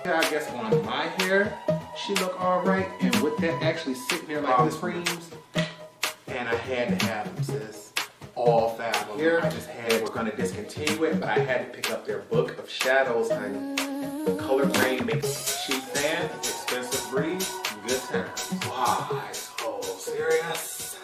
I guess on my hair, she look all right. And with that actually sitting there like this creams, and I had to have them, sis. All 5 of them. Here, I just had, we're gonna discontinue it, but I had to pick up their book of shadows, honey. Color grade makes cheap fan, expensive breeze, good times. Why so serious?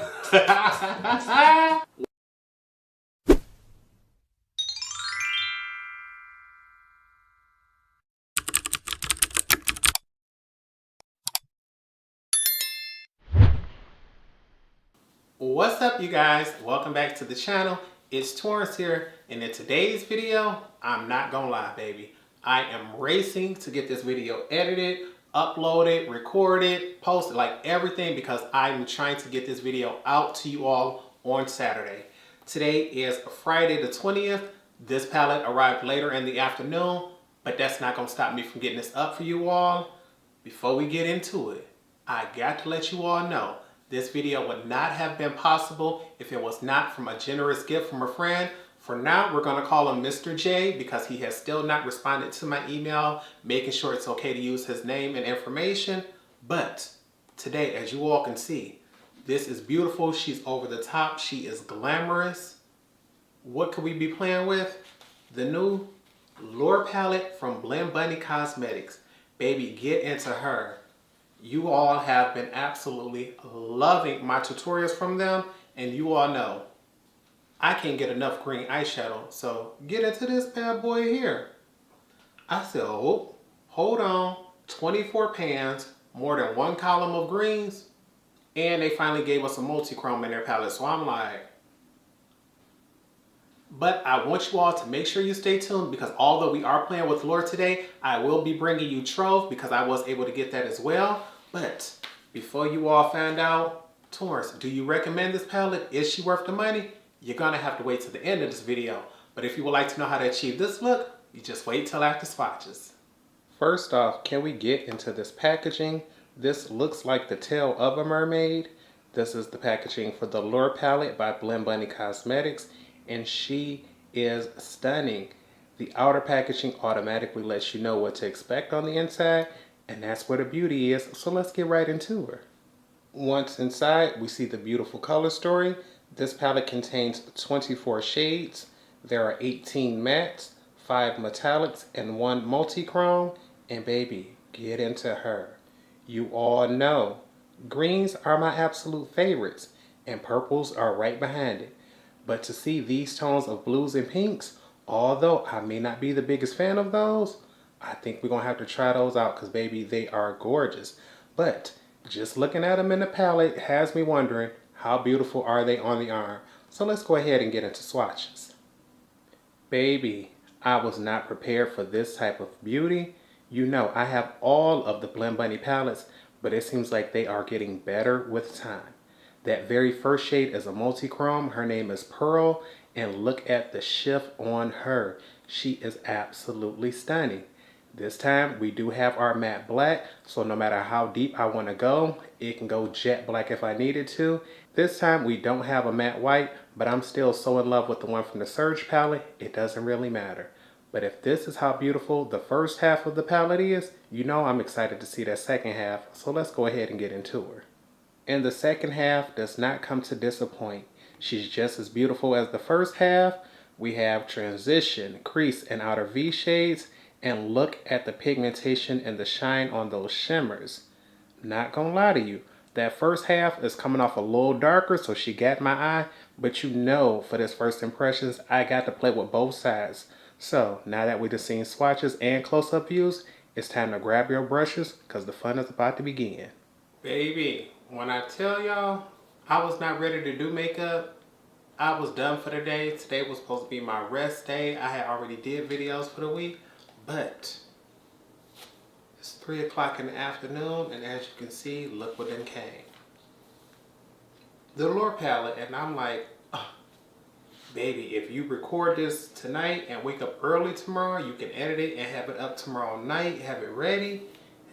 What's up, you guys? Welcome back to the channel. It's Torrence here, and in today's video, I'm not gonna lie, baby. I am racing to get this video edited, uploaded, recorded, posted, like everything, because I'm trying to get this video out to you all on Saturday. Today is Friday the 20th. This palette arrived later in the afternoon, but that's not gonna stop me from getting this up for you all. Before we get into it, I got to let you all know this video would not have been possible if it was not from a generous gift from a friend. For now, we're going to call him Mr. J because he has still not responded to my email, making sure it's okay to use his name and information. But today, as you all can see, this is beautiful. She's over the top. She is glamorous. What could we be playing with? The new Lure palette from Blend Bunny Cosmetics. Baby, get into her. You all have been absolutely loving my tutorials from them, and you all know I can't get enough green eyeshadow, so get into this bad boy here. I said, oh, hold on, 24 pans, more than 1 column of greens, and they finally gave us a multi-chrome in their palette, so I'm like, but I want you all to make sure you stay tuned because although we are playing with Lure today, I will be bringing you Trove because I was able to get that as well. But before you all find out, Torrence, do you recommend this palette? Is she worth the money? You're gonna have to wait till the end of this video. But if you would like to know how to achieve this look, you just wait till after swatches. First off, can we get into this packaging? This looks like the tail of a mermaid. This is the packaging for the Lure palette by Blend Bunny Cosmetics, and she is stunning. The outer packaging automatically lets you know what to expect on the inside, and that's where the beauty is, so let's get right into her. Once inside, we see the beautiful color story. This palette contains 24 shades. There are 18 mattes, 5 metallics, and 1 multi-chrome. And baby, get into her. You all know, greens are my absolute favorites, and purples are right behind it. But to see these tones of blues and pinks, although I may not be the biggest fan of those, I think we're going to have to try those out because, baby, they are gorgeous. But just looking at them in the palette has me wondering how beautiful are they on the arm. So let's go ahead and get into swatches. Baby, I was not prepared for this type of beauty. You know, I have all of the Blend Bunny palettes, but it seems like they are getting better with time. That very first shade is a multi-chrome. Her name is Pearl, and look at the shift on her. She is absolutely stunning. This time we do have our matte black, so no matter how deep I want to go, it can go jet black if I needed to. This time we don't have a matte white, but I'm still so in love with the one from the Surge palette, it doesn't really matter. But if this is how beautiful the first half of the palette is, you know I'm excited to see that second half, so let's go ahead and get into her. And the second half does not come to disappoint. She's just as beautiful as the first half. We have transition, crease, and outer V shades. And look at the pigmentation and the shine on those shimmers. Not gonna lie to you, that first half is coming off a little darker, so she got my eye. But you know, for this first impressions, I got to play with both sides. So now that we just seen swatches and close-up views, it's time to grab your brushes because the fun is about to begin. Baby, when I tell y'all I was not ready to do makeup, I was done for the day. Today was supposed to be my rest day. I had already did videos for the week, but it's 3 o'clock in the afternoon, and as you can see, look what then came. The Lure palette, and I'm like, oh, baby, if you record this tonight and wake up early tomorrow, you can edit it and have it up tomorrow night, have it ready,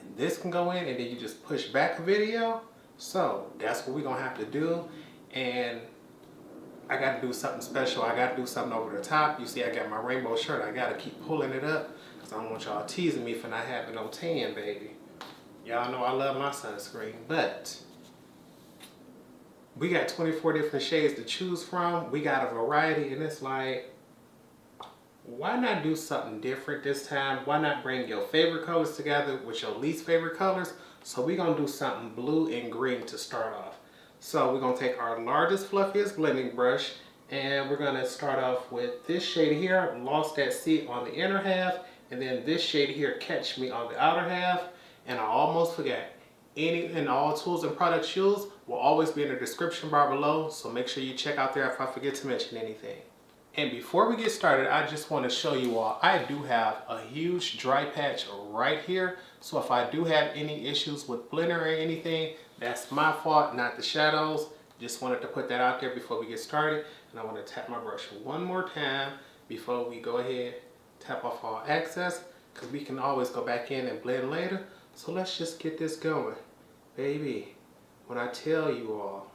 and this can go in, and then you just push back a video. So that's what we're gonna have to do, and I got to do something special. I got to do something over the top. You see, I got my rainbow shirt. I got to keep pulling it up. Because I don't want y'all teasing me for not having no tan, baby. Y'all know I love my sunscreen, but we got 24 different shades to choose from. We got a variety, and it's like, why not do something different this time? Why not bring your favorite colors together with your least favorite colors? So we're going to do something blue and green to start off. So we're going to take our largest, fluffiest blending brush, and we're going to start off with this shade here, Lost at Sea, on the inner half, and then this shade here, Catch Me, on the outer half. And I almost forgot, any and all tools and products used will always be in the description bar below, so make sure you check out there if I forget to mention anything. And before we get started, I just want to show you all, I do have a huge dry patch right here. So if I do have any issues with blender or anything, that's my fault, not the shadows. Just wanted to put that out there before we get started. And I want to tap my brush one more time before we go ahead, tap off all excess, because we can always go back in and blend later. So let's just get this going. Baby, when I tell you all,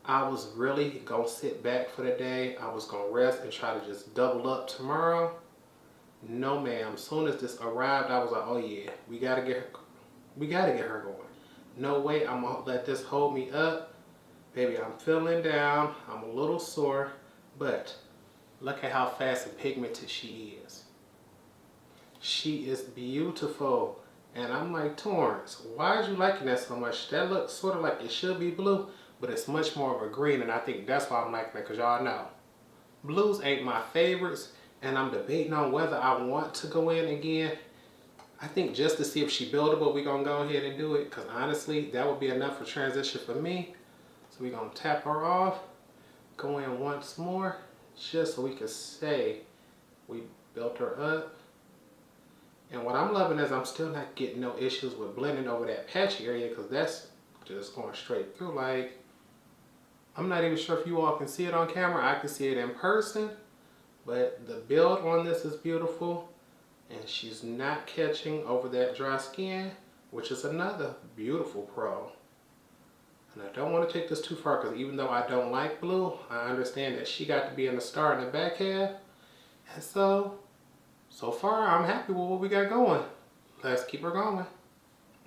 I was really gonna sit back for the day. I was gonna rest and try to just double up tomorrow. No ma'am, as soon as this arrived, I was like, oh yeah, we gotta get her going. No way I'm gonna let this hold me up. Baby, I'm feeling down, I'm a little sore, but look at how fast and pigmented she is. She is beautiful. And I'm like, Torrence, why are you liking that so much? That looks sort of like it should be blue, but it's much more of a green, and I think that's why I'm liking it, because y'all know, blues ain't my favorites, and I'm debating on whether I want to go in again. I think just to see if she buildable, we're going to go ahead and do it, because honestly, that would be enough for transition for me. So we're going to tap her off, go in once more, just so we can say we built her up. And what I'm loving is I'm still not getting no issues with blending over that patchy area, because that's just going straight through. Like, I'm not even sure if you all can see it on camera. I can see it in person, but the build on this is beautiful, and she's not catching over that dry skin, which is another beautiful pro. And I don't want to take this too far, because even though I don't like blue, I understand that she got to be in the star in the back half. And so far I'm happy with what we got going. Let's keep her going.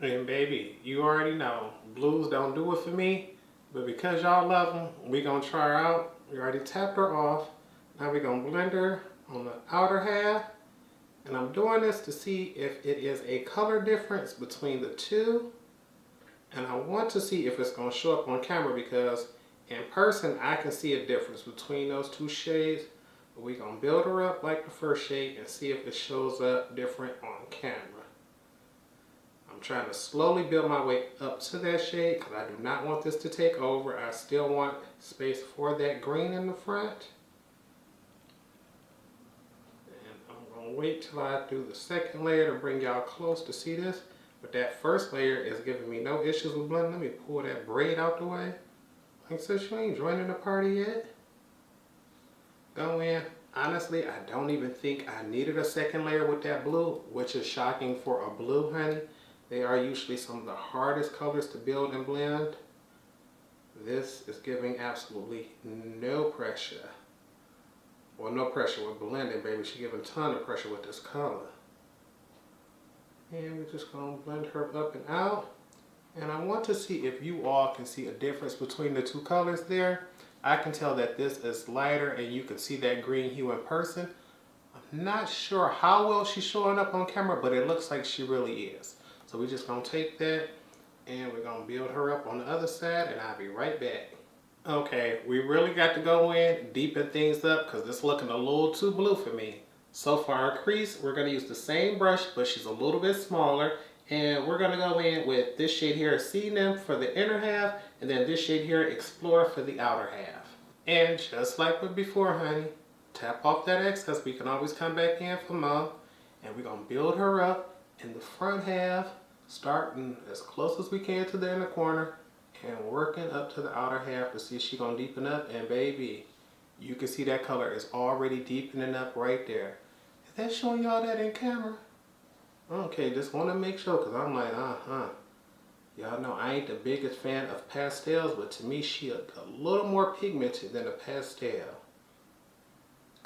And baby, you already know, blues don't do it for me, but because y'all love them, we gonna try her out. We already tapped her off. Now we gonna blend her on the outer half. And I'm doing this to see if it is a color difference between the two. And I want to see if it's gonna show up on camera, because in person, I can see a difference between those two shades. But we gonna build her up like the first shade and see if it shows up different on camera. I'm trying to slowly build my way up to that shade, because I do not want this to take over. I still want space for that green in the front. And I'm going to wait till I do the second layer to bring y'all close to see this. But that first layer is giving me no issues with blending. Let me pull that braid out the way. Like, sis, you ain't joining the party yet? Go in. Honestly, I don't even think I needed a second layer with that blue, which is shocking for a blue, honey. They are usually some of the hardest colors to build and blend. This is giving absolutely no pressure. Well, no pressure with blending, baby. She's giving a ton of pressure with this color. And we're just going to blend her up and out. And I want to see if you all can see a difference between the two colors there. I can tell that this is lighter, and you can see that green hue in person. I'm not sure how well she's showing up on camera, but it looks like she really is. So we're just going to take that and we're going to build her up on the other side, and I'll be right back. Okay, we really got to go in, deepen things up, because it's looking a little too blue for me. So for our crease, we're going to use the same brush, but she's a little bit smaller. And we're going to go in with this shade here, C-Nymph, for the inner half, and then this shade here, Explore, for the outer half. And just like with before, honey, tap off that excess. We can always come back in for more. And we're going to build her up in the front half, starting as close as we can to the inner corner and working up to the outer half to see if she's going to deepen up. And baby, you can see that color is already deepening up right there. Is that showing y'all that in camera? Okay, just want to make sure, because I'm like, Y'all know I ain't the biggest fan of pastels, but to me she a little more pigmented than a pastel.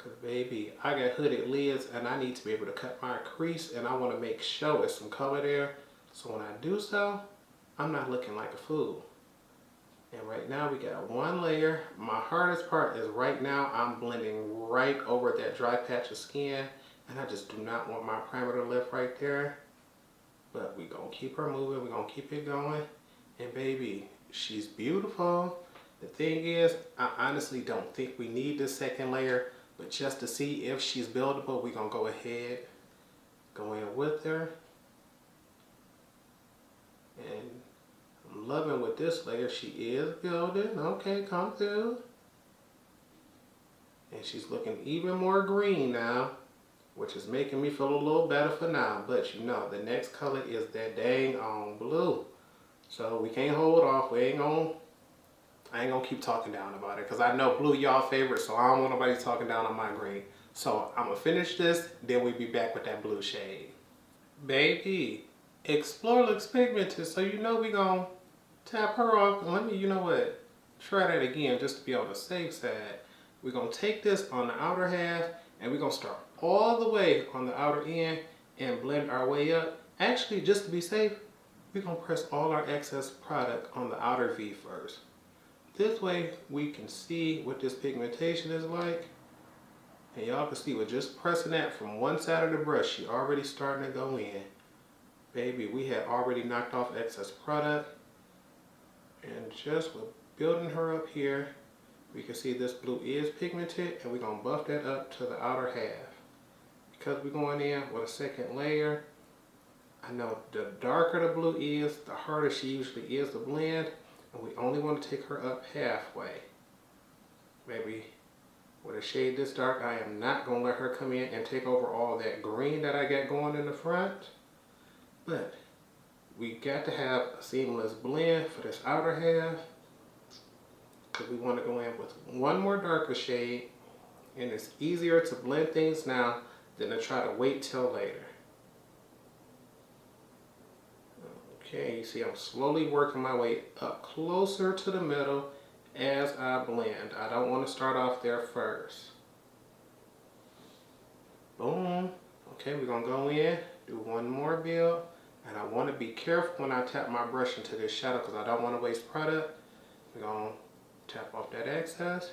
Cause baby, I got hooded lids and I need to be able to cut my crease, and I want to make sure there's some color there. So when I do so, I'm not looking like a fool. And right now we got one layer. My hardest part is right now I'm blending right over that dry patch of skin, and I just do not want my primer to lift right there. But we gonna keep her moving, we gonna keep it going. And baby, she's beautiful. The thing is, I honestly don't think we need this second layer, but just to see if she's buildable, we gonna go ahead, go in with her. And I'm loving with this layer, she is building. Okay, come through. And she's looking even more green now, which is making me feel a little better for now. But you know, the next color is that dang on blue. So we can't hold off. I ain't gonna keep talking down about it, because I know blue y'all favorite, so I don't want nobody talking down on my green. So I'm gonna finish this, then we'll be back with that blue shade. Baby, Explore looks pigmented, so you know we gonna tap her off. And let me, you know what, try that again just to be on the safe side. We're gonna take this on the outer half, and we're gonna start all the way on the outer end and blend our way up. Actually, just to be safe, we're gonna press all our excess product on the outer V first. This way we can see what this pigmentation is like. And y'all can see with just pressing that from one side of the brush, she already starting to go in. Baby, we had already knocked off excess product. And just with building her up here, we can see this blue is pigmented, and we're gonna buff that up to the outer half. Because we're going in with a second layer, I know the darker the blue is, the harder she usually is to blend. And we only want to take her up halfway. Maybe with a shade this dark, I am not going to let her come in and take over all that green that I got going in the front. But we got to have a seamless blend for this outer half, because we want to go in with one more darker shade, and it's easier to blend things now than to try to wait till later. Okay, you see I'm slowly working my way up closer to the middle as I blend. I don't want to start off there first. Boom. Okay, we're going to go in, do one more build. And I want to be careful when I tap my brush into this shadow, because I don't want to waste product. We're going to tap off that excess.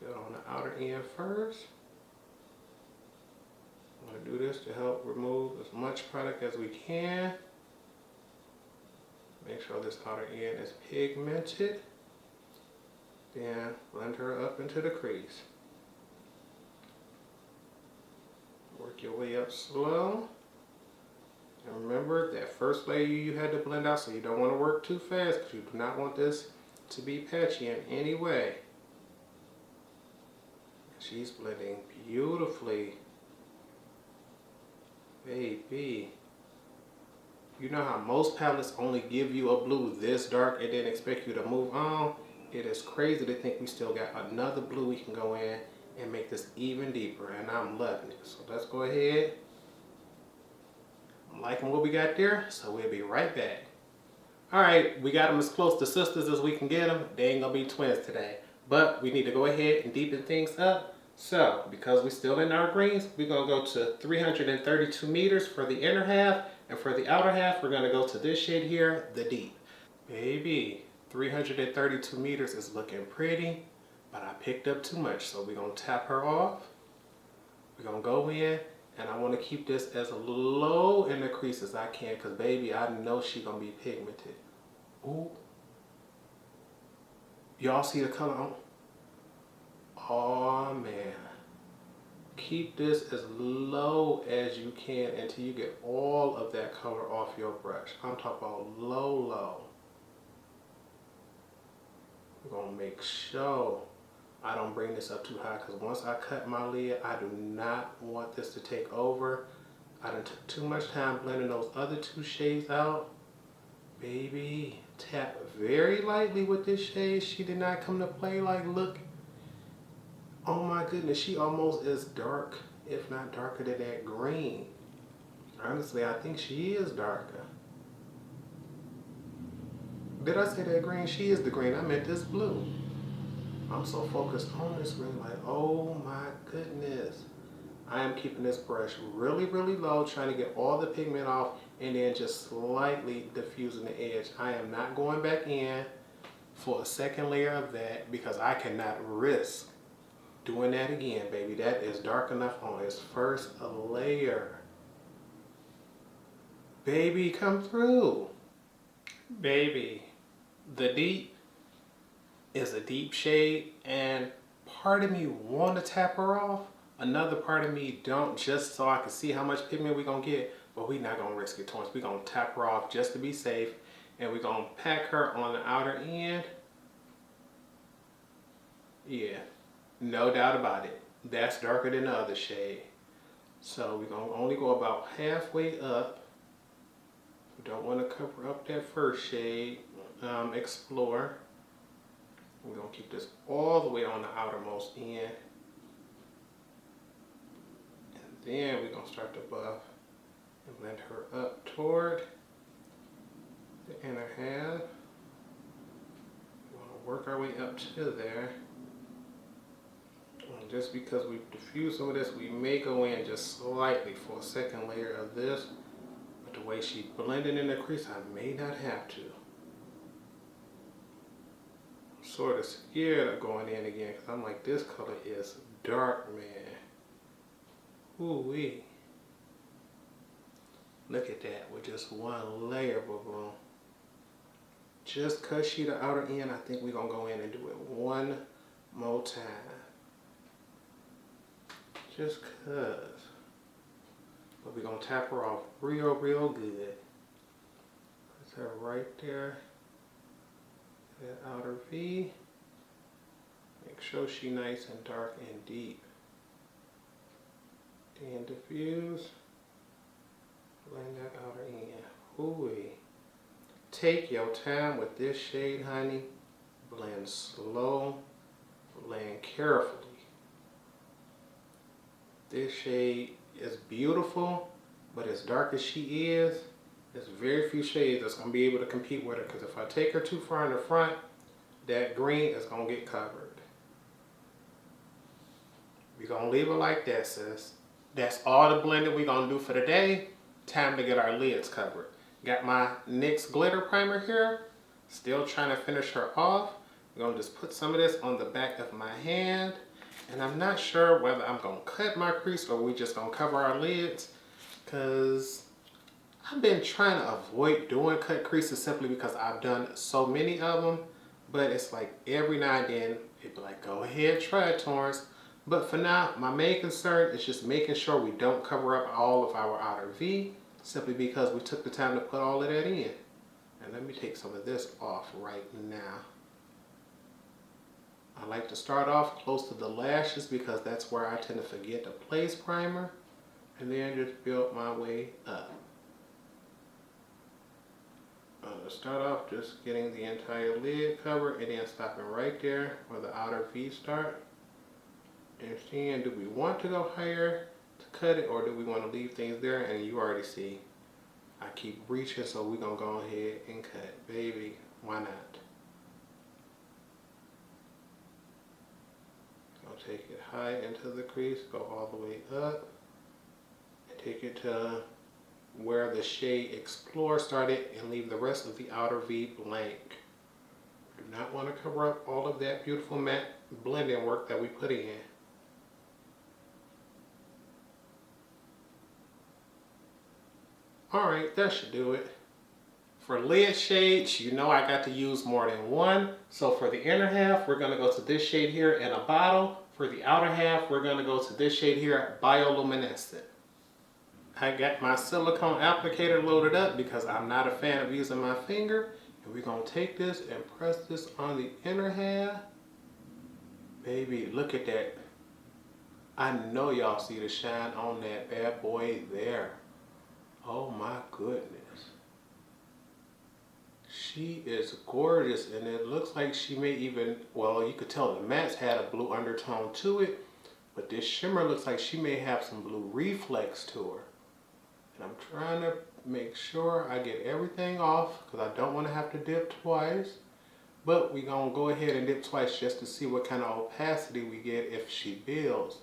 Build on the outer end first. I'm going to do this to help remove as much product as we can. Make sure this outer end is pigmented. Then blend her up into the crease. Work your way up slow. And remember that first layer you had to blend out, so you don't want to work too fast, because you do not want this to be patchy in any way. She's blending beautifully. Baby. You know how most palettes only give you a blue this dark and then expect you to move on? It is crazy to think we still got another blue we can go in and make this even deeper, and I'm loving it. So let's go ahead. I'm liking what we got there, so we'll be right back. Alright, we got them as close to sisters as we can get them. They ain't gonna be twins today, but we need to go ahead and deepen things up. So, because we're still in our greens, we're gonna go to 332 meters for the inner half. And for the outer half, we're going to go to this shade here, the deep. Baby, 332 meters is looking pretty, but I picked up too much. So we're going to tap her off. We're going to go in, and I want to keep this as low in the crease as I can, because baby, I know she's going to be pigmented. Ooh. Y'all see the color on? Oh, man. Keep this as low as you can until you get all of that color off your brush. I'm talking about low, low. We're gonna make sure I don't bring this up too high, because once I cut my lid, I do not want this to take over. I done took too much time blending those other two shades out. Baby, tap very lightly with this shade. She did not come to play. Like, look. Oh my goodness, she almost is dark, if not darker than that green. Honestly, I think she is darker. Did I say that green? She is the green. I meant this blue. I'm so focused on this ring, like, oh my goodness. I am keeping this brush really, really low, trying to get all the pigment off, and then just slightly diffusing the edge. I am not going back in for a second layer of that because I cannot risk doing that again, baby. That is dark enough on its first layer. Baby, come through. Baby, the deep is a deep shade, and part of me want to tap her off. Another part of me don't, just so I can see how much pigment we're going to get. But we're not going to risk it, Torrence. We're going to tap her off just to be safe. And we're going to pack her on the outer end. Yeah, no doubt about it. That's darker than the other shade. So we're going to only go about halfway up. We don't want to cover up that first shade, Explore. We're going to keep this all the way on the outermost end. And then we're going to start to buff and blend her up toward the inner half. We want to work our way up to there. And just because we've diffused some of this, we may go in just slightly for a second layer of this. But the way she blended in the crease, I may not have to. I'm sort of scared of going in again because I'm like, this color is dark, man. Ooh-wee. Look at that, with just one layer, boom. Just cause she the outer end, I think we're gonna go in and do it one more time. Just cause. But we're gonna tap her off real, real good. Put her right there. That outer V. Make sure she nice and dark and deep. Then diffuse. Blend that outer end. Ooh-wee. Take your time with this shade, honey. Blend slow. Blend carefully. This shade is beautiful, but as dark as she is, there's very few shades that's going to be able to compete with her, because if I take her too far in the front, that green is going to get covered. We're going to leave it like that, sis. That's all the blending we're going to do for the day. Time to get our lids covered. Got my NYX glitter primer here. Still trying to finish her off. I'm going to just put some of this on the back of my hand. And I'm not sure whether I'm going to cut my crease or we just going to cover our lids. Because I've been trying to avoid doing cut creases simply because I've done so many of them. But it's like every now and then, people like, go ahead, try it, Torrence. But for now, my main concern is just making sure we don't cover up all of our outer V, simply because we took the time to put all of that in. And let me take some of this off right now. I like to start off close to the lashes because that's where I tend to forget to place primer, and then just build my way up. I'm going to start off just getting the entire lid covered and then stopping right there where the outer V start. And seeing, do we want to go higher to cut it, or do we want to leave things there? And you already see I keep reaching, so we're going to go ahead and cut. Baby, why not? Take it high into the crease, go all the way up, and take it to where the shade Explore started and leave the rest of the outer V blank. Do not want to cover up all of that beautiful matte blending work that we put in. Alright, that should do it. For lid shades, you know I got to use more than one. So for the inner half, we're going to go to this shade here in a bottle. For the outer half, we're going to go to this shade here, Bioluminescent. I got my silicone applicator loaded up because I'm not a fan of using my finger. And we're going to take this and press this on the inner half. Baby, look at that. I know y'all see the shine on that bad boy there. Oh my goodness. She is gorgeous, and it looks like she may even, well, you could tell the matte's had a blue undertone to it, but this shimmer looks like she may have some blue reflex to her. And I'm trying to make sure I get everything off because I don't want to have to dip twice. But we're going to go ahead and dip twice just to see what kind of opacity we get if she builds.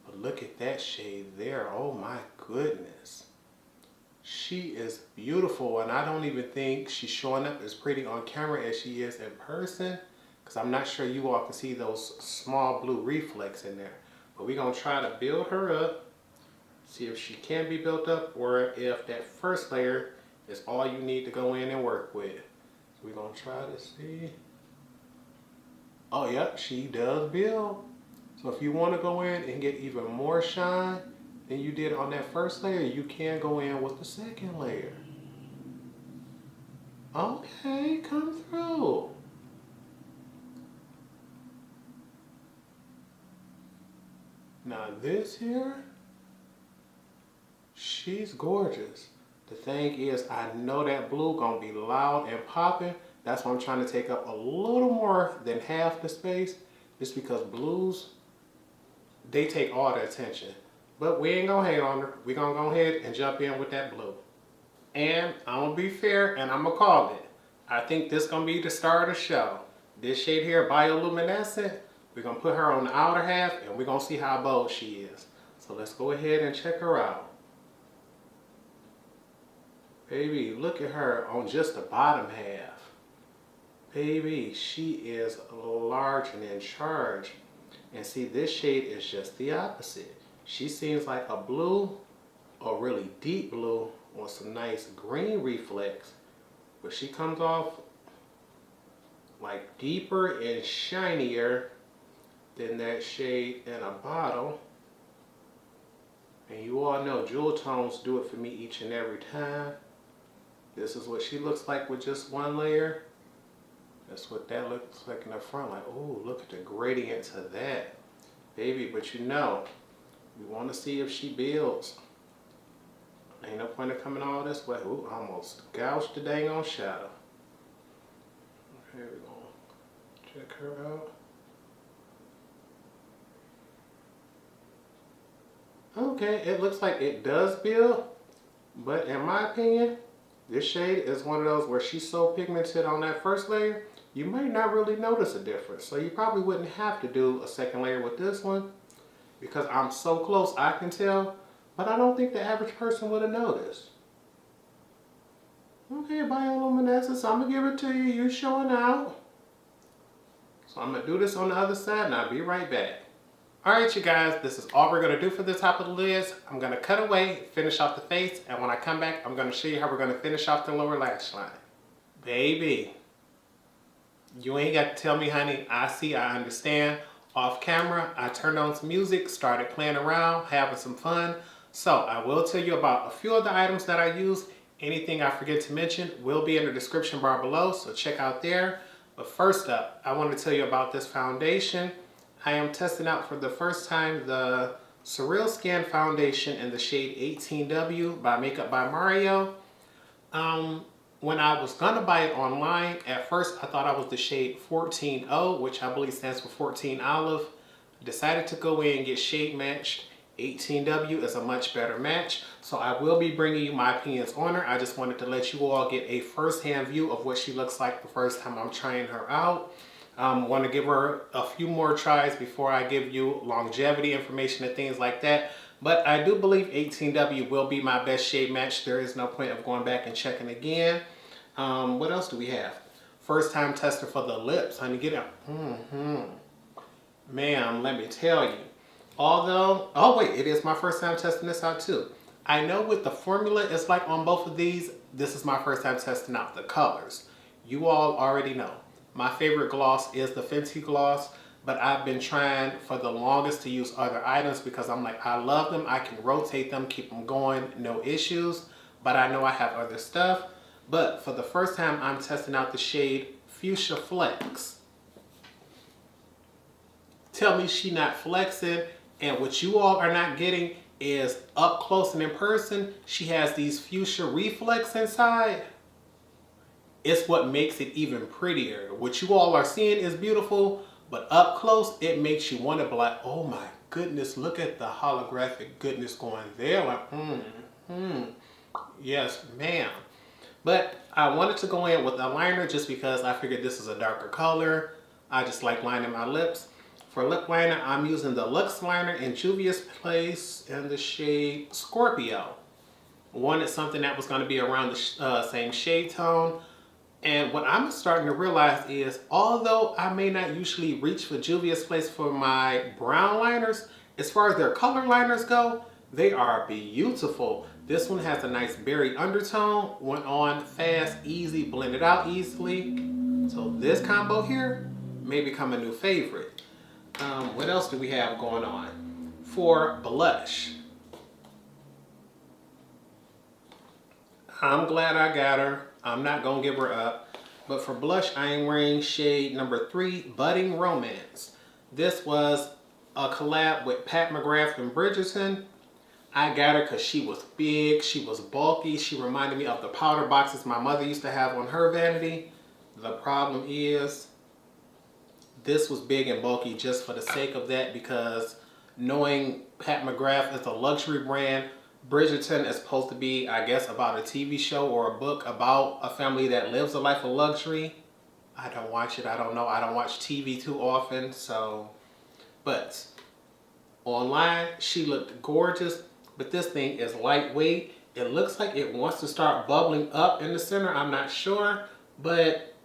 But look at that shade there. Oh my goodness. She is beautiful, and I don't even think she's showing up as pretty on camera as she is in person, because I'm not sure you all can see those small blue reflex in there. But we're going to try to build her up, see if she can be built up, or if that first layer is all you need to go in and work with. So we're going to try to see. Oh, yep, she does build. So if you want to go in and get even more shine than you did on that first layer, you can go in with the second layer. Okay, come through. Now this here, she's gorgeous. The thing is, I know that blue gonna be loud and popping. That's why I'm trying to take up a little more than half the space, just because blues, they take all the attention. But we ain't gonna hate on her. We gonna go ahead and jump in with that blue. And I'm gonna be fair and I'm gonna call it. I think this gonna be the star of the show. This shade here, Bioluminescent, we're gonna put her on the outer half and we're gonna see how bold she is. So let's go ahead and check her out. Baby, look at her on just the bottom half. Baby, she is large and in charge. And see, this shade is just the opposite. She seems like a blue, a really deep blue, or some nice green reflex. But she comes off like deeper and shinier than that shade in a bottle. And you all know jewel tones do it for me each and every time. This is what she looks like with just one layer. That's what that looks like in the front. Like, oh, look at the gradient to that. Baby, but you know, we want to see if she builds. Ain't no point of coming all this way. Ooh, almost gouged the dang on shadow. Okay, we're going to check her out. Okay, it looks like it does build, but in my opinion, this shade is one of those where she's so pigmented on that first layer, you might not really notice a difference. So you probably wouldn't have to do a second layer with this one, because I'm so close I can tell, but I don't think the average person would have noticed. Okay, Bioluminescence, I'm going to give it to you. You're showing out. So I'm going to do this on the other side and I'll be right back. Alright you guys, this is all we're going to do for the top of the lids. I'm going to cut away, finish off the face, and when I come back, I'm going to show you how we're going to finish off the lower lash line. Baby, you ain't got to tell me, honey. I see, I understand. Off camera, I turned on some music, started playing around, having some fun. So I will tell you about a few of the items that I use. Anything I forget to mention will be in the description bar below, so check out there. But first up, I want to tell you about this foundation. I am testing out for the first time the Surreal Skin Foundation in the shade 18W by Makeup by Mario. When I was gonna buy it online, at first I thought I was the shade 14O, which I believe stands for 14 Olive. Decided to go in and get shade matched. 18W is a much better match, so I will be bringing you my opinions on her. I just wanted to let you all get a first-hand view of what she looks like the first time I'm trying her out. Want to give her a few more tries before I give you longevity information and things like that. But I do believe 18W will be my best shade match. There is no point of going back and checking again. What else do we have? First time tester for the lips. Honey, get out. Ma'am, let me tell you. Although, oh wait, it is my first time testing this out too. I know what the formula is like on both of these. This is my first time testing out the colors. You all already know. My favorite gloss is the Fenty gloss, but I've been trying for the longest to use other items because I'm like, I love them. I can rotate them, keep them going, no issues. But I know I have other stuff. But for the first time, I'm testing out the shade Fuchsia Flex. Tell me she not flexing. And what you all are not getting is up close and in person, she has these Fuchsia Reflex inside. It's what makes it even prettier. What you all are seeing is beautiful, but up close, it makes you want to be like, oh my goodness, look at the holographic goodness going there. Like, yes, ma'am. But I wanted to go in with a liner just because I figured this is a darker color. I just like lining my lips. For lip liner, I'm using the Luxe Liner in Juvia's Place in the shade Scorpio. Wanted something that was going to be around the same shade tone. And what I'm starting to realize is, although I may not usually reach for Juvia's Place for my brown liners, as far as their color liners go, they are beautiful. This one has a nice berry undertone, went on fast, easy, blended out easily. So this combo here may become a new favorite. What else do we have going on? For blush, I'm glad I got her. I'm not gonna give her up. But for blush, I am wearing shade number 3, Budding Romance. This was a collab with Pat McGrath and Bridgerton. I got her because she was big, she was bulky, she reminded me of the powder boxes my mother used to have on her vanity. The problem is, this was big and bulky just for the sake of that, because knowing Pat McGrath is a luxury brand, Bridgerton is supposed to be, I guess, about a TV show or a book about a family that lives a life of luxury. I don't watch it, I don't know, I don't watch TV too often, so. But online, she looked gorgeous, but this thing is lightweight. It looks like it wants to start bubbling up in the center, I'm not sure, but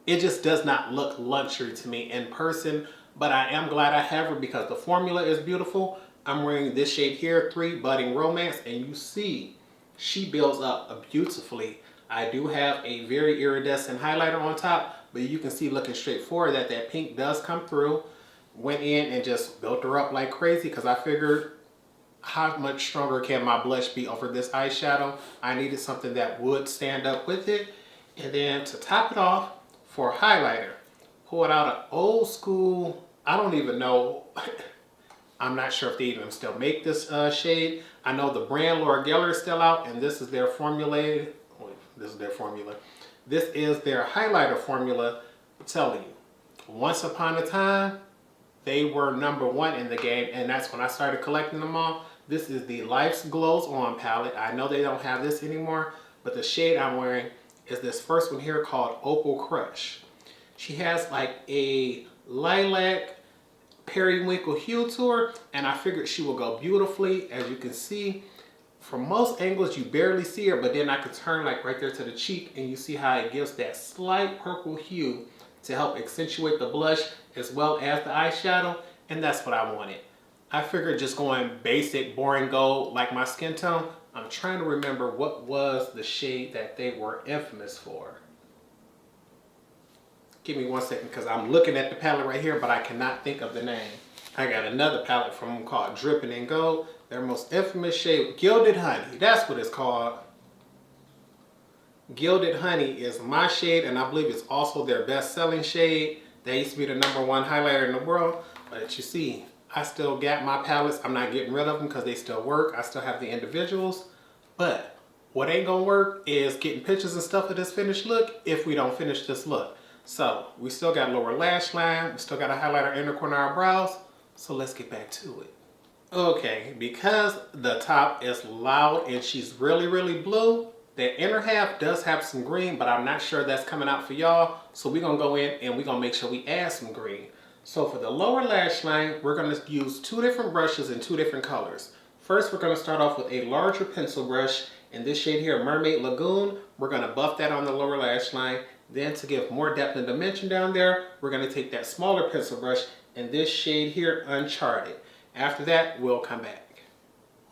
it just does not look luxury to me in person. But I am glad I have her because the formula is beautiful. I'm wearing this shade here, 3 Budding Romance, and you see she builds up beautifully. I do have a very iridescent highlighter on top, but you can see looking straight forward that that pink does come through. Went in and just built her up like crazy because I figured, how much stronger can my blush be over this eyeshadow? I needed something that would stand up with it. And then to top it off, for highlighter, pulled out an old school, I don't even know, I'm not sure if they even still make this shade. I know the brand Laura Geller is still out, and this is their formula. This is their formula. This is their highlighter formula. I'm telling you, once upon a time, they were #1 in the game, and that's when I started collecting them all. This is the Life's Glows On palette. I know they don't have this anymore, but the shade I'm wearing is this first one here called Opal Crush. She has like a lilac periwinkle hue to her, and I figured she will go beautifully. As you can see, from most angles you barely see her, but then I could turn like right there to the cheek and you see how it gives that slight purple hue to help accentuate the blush as well as the eyeshadow, and that's what I wanted. I figured just going basic, boring gold like my skin tone. I'm trying to remember what was the shade that they were infamous for. Give me 1 second because I'm looking at the palette right here, but I cannot think of the name. I got another palette from them called Dripping in Gold. Their most infamous shade, Gilded Honey. That's what it's called. Gilded Honey is my shade, and I believe it's also their best-selling shade. They used to be the #1 highlighter in the world, but you see, I still got my palettes. I'm not getting rid of them because they still work. I still have the individuals, but what ain't gonna work is getting pictures and stuff of this finished look if we don't finish this look. So we still got lower lash line, we still got a highlighter inner corner of our brows, so let's get back to it. Okay, because the top is loud and she's really, really blue, the inner half does have some green, but I'm not sure that's coming out for y'all. So we're gonna go in and we're gonna make sure we add some green. So for the lower lash line, we're gonna use 2 different brushes in 2 different colors. First, we're gonna start off with a larger pencil brush in this shade here, Mermaid Lagoon. We're gonna buff that on the lower lash line. Then to give more depth and dimension down there, we're gonna take that smaller pencil brush in this shade here, Uncharted. After that, we'll come back.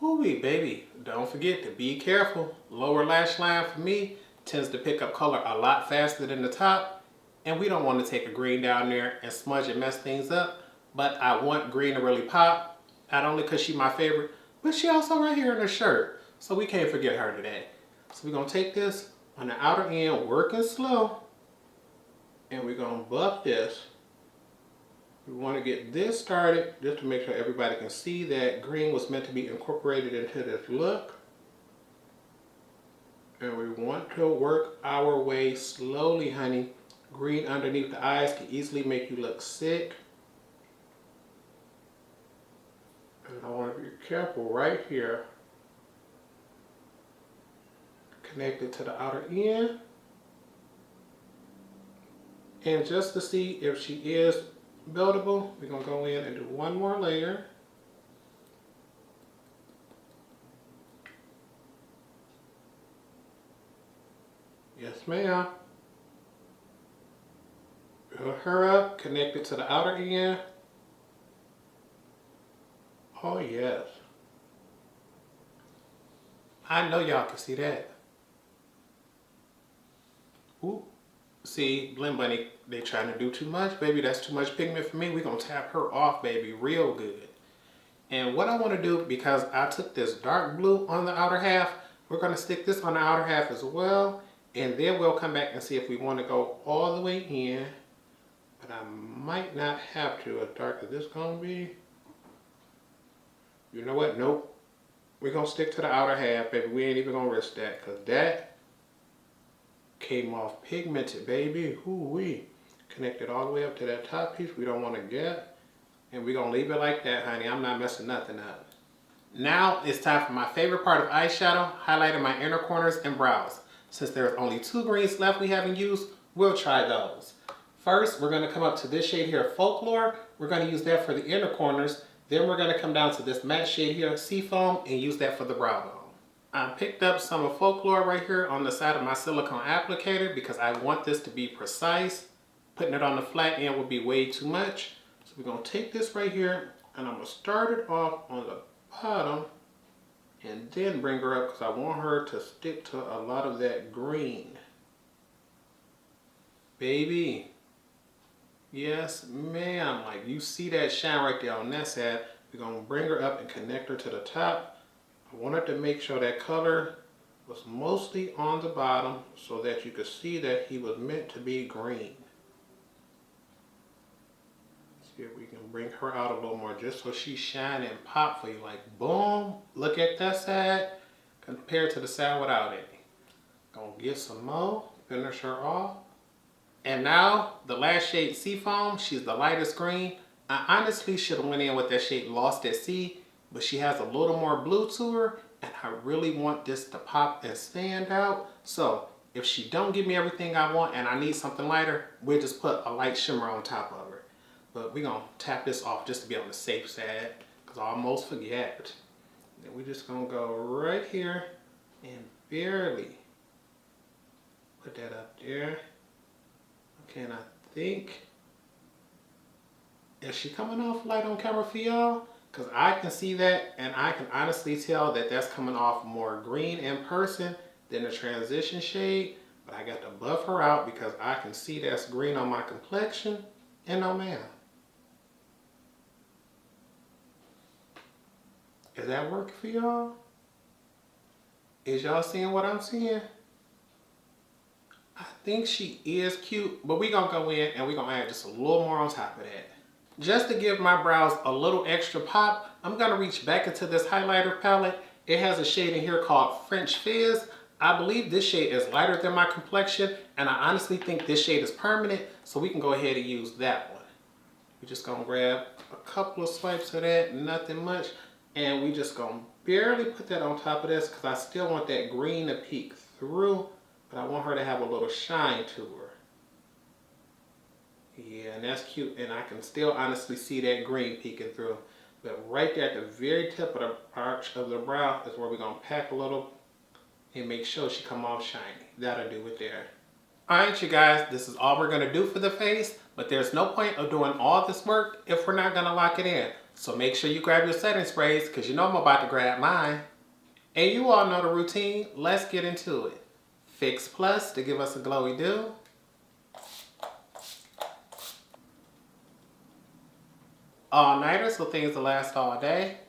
Ooh-wee, baby, don't forget to be careful. Lower lash line for me tends to pick up color a lot faster than the top, and we don't want to take a green down there and smudge and mess things up, but I want green to really pop, not only because she's my favorite, but she also right here in her shirt, so we can't forget her today. So we're gonna take this on the outer end, working slow, and we're gonna buff this. We want to get this started just to make sure everybody can see that green was meant to be incorporated into this look. And we want to work our way slowly, honey. Green underneath the eyes can easily make you look sick. And I want to be careful right here, connect it to the outer end. And just to see if she is buildable, we're going to go in and do one more layer. Yes, ma'am. Build her up, connect it to the outer end. Oh, yes. I know y'all can see that. Ooh. See, Blend Bunny, they trying to do too much. Baby, that's too much pigment for me. We're going to tap her off, baby, real good. And what I want to do, because I took this dark blue on the outer half, we're going to stick this on the outer half as well. And then we'll come back and see if we want to go all the way in. But I might not have to. As dark as this going to be. You know what? Nope. We're going to stick to the outer half, baby. We ain't even going to risk that. Because that came off pigmented, baby. Ooh-wee. Connected all the way up to that top piece. We don't want to gap. And we're going to leave it like that, honey. I'm not messing nothing up. Now it's time for my favorite part of eyeshadow, highlighting my inner corners and brows. Since there's only 2 greens left we haven't used, we'll try those. First, we're going to come up to this shade here, Folklore. We're going to use that for the inner corners. Then we're going to come down to this matte shade here, Seafoam, and use that for the brow bone. I picked up some of Folklore right here on the side of my silicone applicator because I want this to be precise. Putting it on the flat end would be way too much. So we're going to take this right here, and I'm going to start it off on the bottom and then bring her up because I want her to stick to a lot of that green. Baby. Yes, ma'am. Like, you see that shine right there on that side. We're going to bring her up and connect her to the top. I wanted to make sure that color was mostly on the bottom so that you could see that he was meant to be green. See if we can bring her out a little more just so she shine and pop for you. Like, boom, look at that side compared to the side without it. Gonna get some more, finish her off. And now, the last shade, Seafoam, she's the lightest green. I honestly should have went in with that shade Lost at Sea, but she has a little more blue to her, and I really want this to pop and stand out. So, if she don't give me everything I want and I need something lighter, we'll just put a light shimmer on top of her. But we're gonna tap this off just to be on the safe side, because I almost forget. Then we're just gonna go right here and barely put that up there. Okay, and I think, is she coming off light on camera for y'all? Because I can see that, and I can honestly tell that that's coming off more green in person than the transition shade. But I got to buff her out because I can see that's green on my complexion. And no ma'am. Is that working for y'all? Is y'all seeing what I'm seeing? I think she is cute, but we're going to go in and we're going to add just a little more on top of that. Just to give my brows a little extra pop, I'm going to reach back into this highlighter palette. It has a shade in here called French Fizz. I believe this shade is lighter than my complexion, and I honestly think this shade is permanent, so we can go ahead and use that one. We're just going to grab a couple of swipes of that, nothing much, and we just going to barely put that on top of this because I still want that green to peek through. But I want her to have a little shine to her. Yeah, and that's cute. And I can still honestly see that green peeking through. But right there at the very tip of the arch of the brow is where we're going to pack a little and make sure she come off shiny. That'll do it there. Alright, you guys, this is all we're going to do for the face. But there's no point of doing all this work if we're not going to lock it in. So make sure you grab your setting sprays because you know I'm about to grab mine. And you all know the routine. Let's get into it. Fix Plus to give us a glowy do. All-nighter so things will last all day.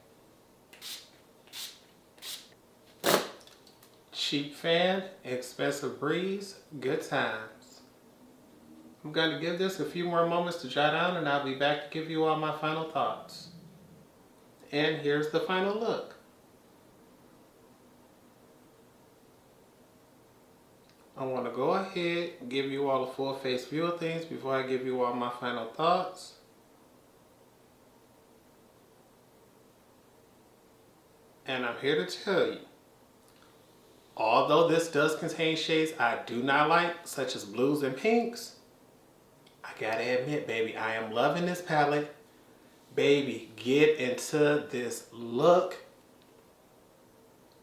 Cheap Fan, Expensive Breeze, Good Times. I'm going to give this a few more moments to dry down and I'll be back to give you all my final thoughts. And here's the final look. I want to go ahead and give you all a full face view of things before I give you all my final thoughts. And I'm here to tell you, Although this does contain shades I do not like, such as blues and pinks, I gotta admit, baby, I am loving this palette. Baby, get into this look.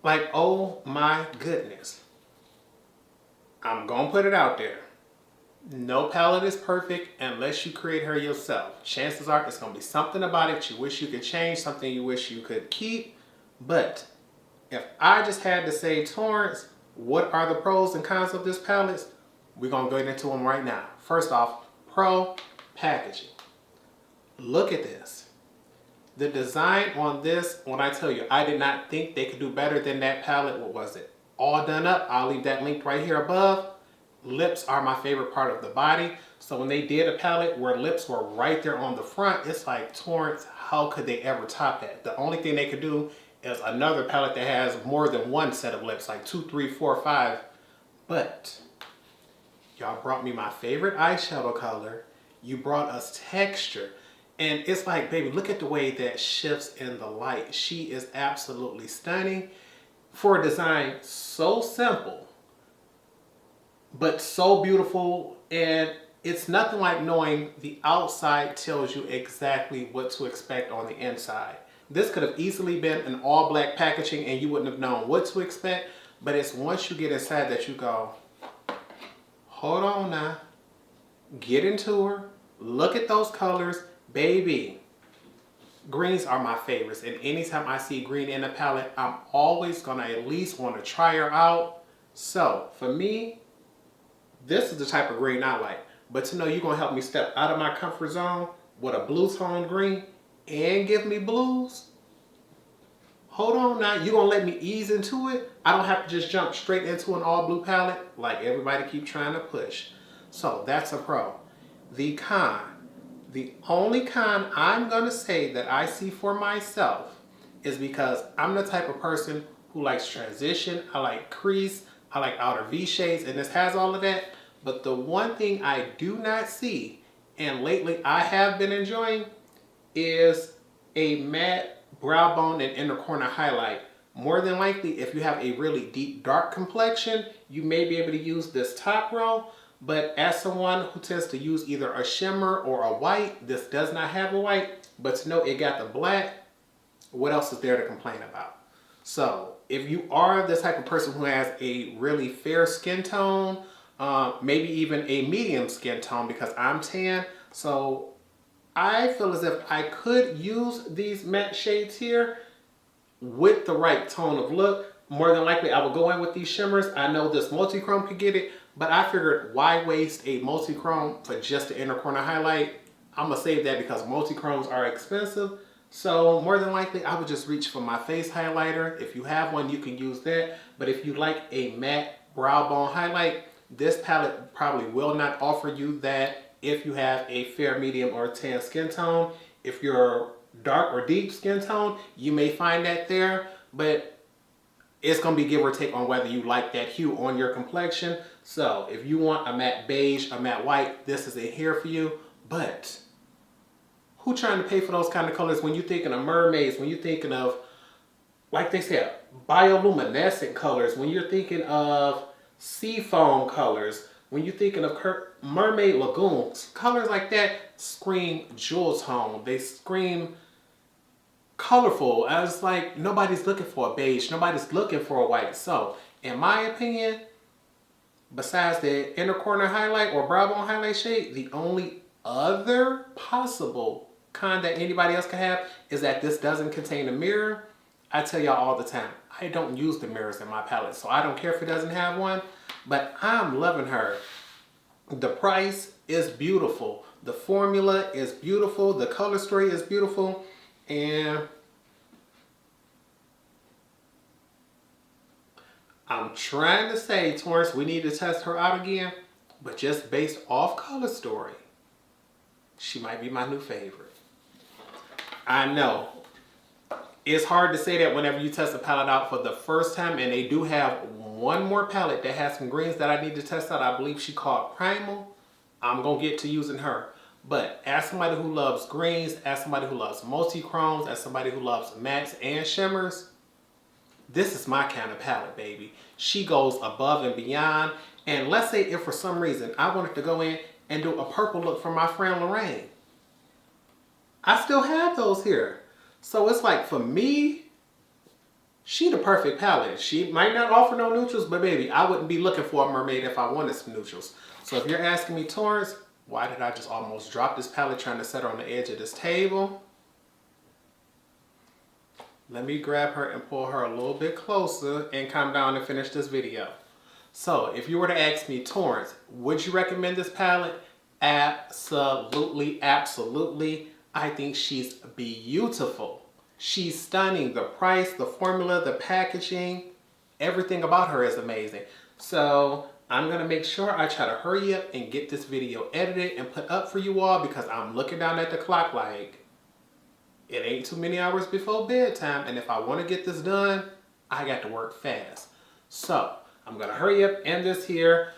Like, oh my goodness. I'm gonna put it out there. No palette is perfect unless you create her yourself. Chances are it's gonna be something about it you wish you could change, something you wish you could keep. But if I just had to say, Torrence, what are the pros and cons of this palette? We're gonna go into them right now. First off, pro, packaging. Look at this. The design on this, when I tell you, I did not think they could do better than that palette. What was it? All done up. I'll leave that linked right here above. Lips are my favorite part of the body. So when they did a palette where lips were right there on the front, it's like, Torrence, how could they ever top that? The only thing they could do is another palette that has more than one set of lips, like 2, 3, 4, 5. But y'all brought me my favorite eyeshadow color. You brought us texture. And it's like, baby, look at the way that shifts in the light. She is absolutely stunning for a design so simple, but so beautiful. And it's nothing like knowing the outside tells you exactly what to expect on the inside. This could have easily been an all black packaging and you wouldn't have known what to expect. But it's once you get inside that you go, hold on now, get into her, look at those colors. Baby, greens are my favorites, and anytime I see green in a palette, I'm always gonna at least want to try her out. So for me, this is the type of green I like. But to know you're gonna help me step out of my comfort zone with a blue tone green and give me blues, hold on now, you're gonna let me ease into it? I don't have to just jump straight into an all blue palette like everybody keep trying to push. So that's a pro. The con. The only con I'm going to say that I see for myself is because I'm the type of person who likes transition. I like crease. I like outer V shades, and this has all of that. But the one thing I do not see, and lately I have been enjoying, is a matte brow bone and inner corner highlight. More than likely, if you have a really deep dark complexion, you may be able to use this top row. But as someone who tends to use either a shimmer or a white, this does not have a white, but to know it got the black, what else is there to complain about? So if you are the type of person who has a really fair skin tone, maybe even a medium skin tone, because I'm tan, so I feel as if I could use these matte shades here with the right tone of look. More than likely I will go in with these shimmers. I know this multi-chrome could get it, but I figured why waste a multi-chrome for just the inner corner highlight? I'm gonna save that because multi-chromes are expensive. So more than likely I would just reach for my face highlighter. If you have one, you can use that. But if you like a matte brow bone highlight, this palette probably will not offer you that if you have a fair, medium, or tan skin tone. If you're dark or deep skin tone, you may find that there, but it's going to be give or take on whether you like that hue on your complexion. So if you want a matte beige, a matte white, this is it here for you. But who trying to pay for those kind of colors when you're thinking of mermaids, when you're thinking of, like they said, bioluminescent colors, when you're thinking of sea foam colors, when you're thinking of mermaid lagoons, colors like that scream jewel tone. They scream colorful. I was like, nobody's looking for a beige, nobody's looking for a white. So in my opinion, besides the inner corner highlight or brow bone highlight shade, the only other possible con that anybody else can have is that this doesn't contain a mirror. I tell y'all all the time, I don't use the mirrors in my palette, so I don't care if it doesn't have one, but I'm loving her. The price is beautiful. The formula is beautiful. The color story is beautiful. And I'm trying to say, Torrence, we need to test her out again, but just based off color story, she might be my new favorite. I know it's hard to say that whenever you test a palette out for the first time, and they do have one more palette that has some greens that I need to test out. I believe she called Primal. I'm gonna get to using her. But as somebody who loves greens, as somebody who loves multi-chromes, as somebody who loves mattes and shimmers, This is my kind of palette, baby. She goes above and beyond. And let's say if for some reason I wanted to go in and do a purple look for my friend Lorraine, I still have those here. So it's like, for me, she the perfect palette. She might not offer no neutrals, but baby, I wouldn't be looking for a mermaid if I wanted some neutrals. So if you're asking me, Torrence, why did I just almost drop this palette trying to set her on the edge of this table? Let me grab her and pull her a little bit closer and come down and finish this video. So if you were to ask me, Torrence, would you recommend this palette? Absolutely, absolutely. I think she's beautiful. She's stunning. The price, the formula, the packaging, everything about her is amazing. So I'm gonna make sure I try to hurry up and get this video edited and put up for you all, because I'm looking down at the clock like it ain't too many hours before bedtime, and if I want to get this done, I got to work fast. So I'm gonna hurry up, end this here.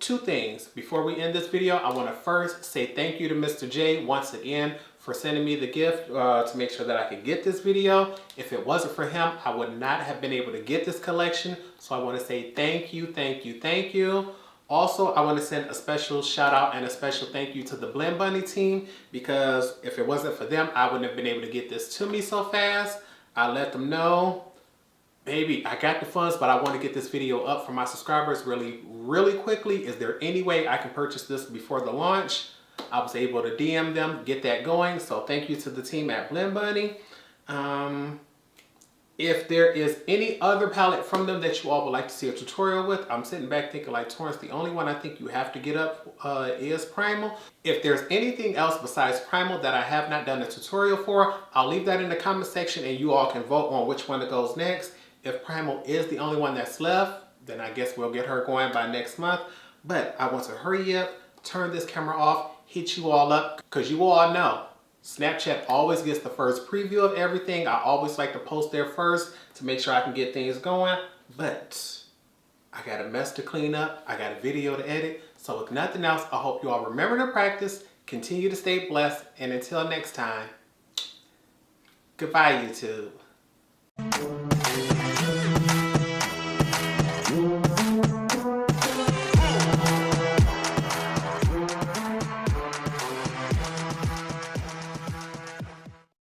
Two things before we end this video. I want to first say thank you to Mr. J once again for sending me the gift to make sure that I could get this video. If it wasn't for him, I would not have been able to get this collection. So I want to say thank you, thank you, thank you. Also, I want to send a special shout out and a special thank you to the Blend Bunny team, because if it wasn't for them, I wouldn't have been able to get this to me so fast. I let them know, baby, I got the funds, but I want to get this video up for my subscribers really, really quickly. Is there any way I can purchase this before the launch? I was able to DM them, get that going. So thank you to the team at Blend Bunny. If there is any other palette from them that you all would like to see a tutorial with, I'm sitting back thinking like, Torrence, the only one I think you have to get up is Primal. If there's anything else besides Primal that I have not done a tutorial for, I'll leave that in the comment section and you all can vote on which one that goes next. If Primal is the only one that's left, then I guess we'll get her going by next month. But I want to hurry up, turn this camera off, hit you all up, because you all know Snapchat always gets the first preview of everything. I always like to post there first to make sure I can get things going. But I got a mess to clean up. I got a video to edit. So if nothing else, I hope you all remember to practice, continue to stay blessed, and until next time, goodbye, YouTube.